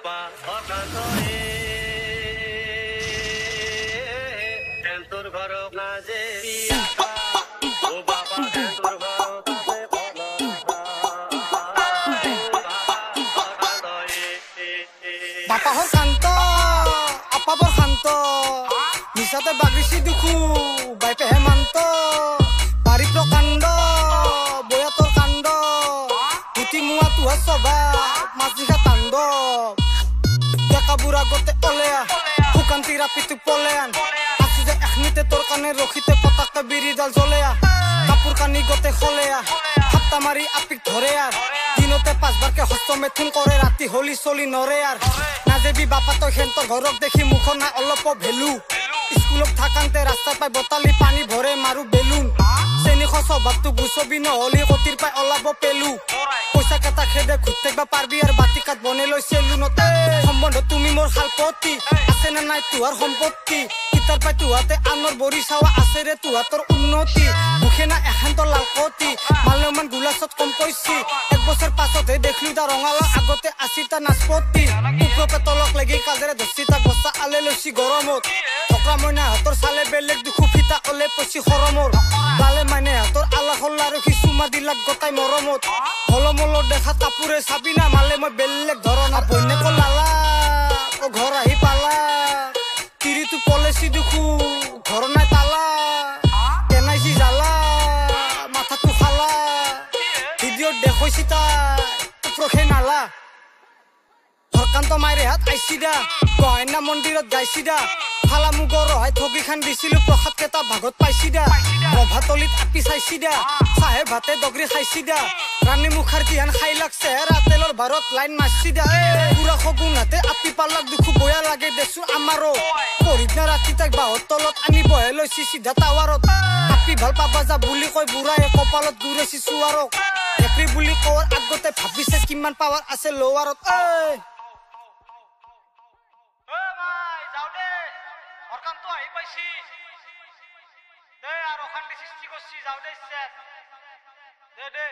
বাপা অকান্তৰে তোৰ ঘৰ না যে ও বাবা তোৰ ঘৰ বাপা হৰ শান্ত আপা বৰ শান্ত নিচাতে বাগৰিছি দুখু বাইপে হেমান্ত বাৰী প্ৰকাণ্ড বয়া তোৰ কাণ্ড উঠি মোৱা তোহাৰ স্বভাৱ মাজিঘা তাণ্ডৱ ডেকা বুঢ়া গতে অলেয়া শুকান্তি ৰাপিটো পলেয়ান আছো যে এখনিতে তোৰ কাৰণে ৰখিতে পতাকে বিৰিডাল জ্বলেয়া কাপোৰ কানি গতে খলেয়া হাপ্তা মাৰি আপিক ধৰে আৰ দিনতে 5 বাৰকে হস্ত মেথুন কৰে ৰাতি হলি চলি নৰে আৰ নাজেবি বাপা তই হেন্তৰ ঘৰক দেখি মুখৰ নাই অলপ ভেলু স্কুলত থাকান্তে ৰাস্তা পাই বতালি পানী ভৰে মাৰো বেলুন চেনি স্বভাৱটো গুচবি নহলি কতিৰ পাই ওলাব পেলু পইচা কেইটা খেদে ঘুটেকবা পাৰবি আৰু বাতিকাত বনাই লৈ চেলুনতে সম্বন্ধ তুমি মোৰ শালপতি আছে নে নাই তোহাৰ সম্পত্তি কিতাৰ পাই তোহাতে আনৰ বৰি চাৱা আছে ৰে তোহাতৰ উন্নতি মুখে না এখান্ত লালকতি মালমান গুলাছত কম কৈছি 1 বছৰ পাছতহে দেখলো তাৰ ৰঙালা আগতে আছিল তাৰ নাচপতি কুকুৰকে তলক লাগি কাজেৰে ধচি তাক বস্তা আলে লৈছি গৰমত টকা মইনা হাতৰ চালে বেলেগ দুখু ফিতা অলে পইছি খৰমৰ বালে মানে হাতৰ আলা খল্লা আৰু কিছুমা দিলাক গতাই মৰমত হলমল দেখা কাপোৰে চাবি না মালে মই বেলেগ ধৰণৰ বন্যক লালা অ ঘৰ আহি পালা তিৰিটো পলেছি দুখু ঘৰ নাই তালা কেনাইছি জালা মাথাটো খালা ভিডিঅ'ত দেখুৱাইছি তাই প্ৰখে নালা হৰকান্ত মাইৰে হাত আইছি দা গহনা মন্দিৰত গাইছি দা ফালা মুগৰ ৰহাই ঠগি খান দিছিলো প্ৰসাদ কেইটা ভাগত পাইছি দা ৰভাতলিত আপি চাইছি দা চাহে ভাতে দগৰি খাইছি দা ৰাণী মুখাৰ্জী হান খাই লাগছে ৰাতেলৰ ভাৰত লাইন মাৰছি দা পুৰা সগুন হাতে আপি পালাক দুখু বয়া লাগে দেচোন আমাৰো পঢ়িনা ৰাতি তাক বাহৰ তলত আনি বহে লৈছি চিধা টাৱাৰত আপি ভাল পাবা যা বুলি কৈ বুঢ়াই কপালত দূৰেছি চুৱাৰক এপ্ৰি বুলি কোৱাৰ আগতে ভাবিছে কিমান পাৱাৰ আছে লোৱাৰত হৰকান্ত আহি পাইছি দে আৰু অশান্তি সৃষ্টি কৰছি যাও দে দে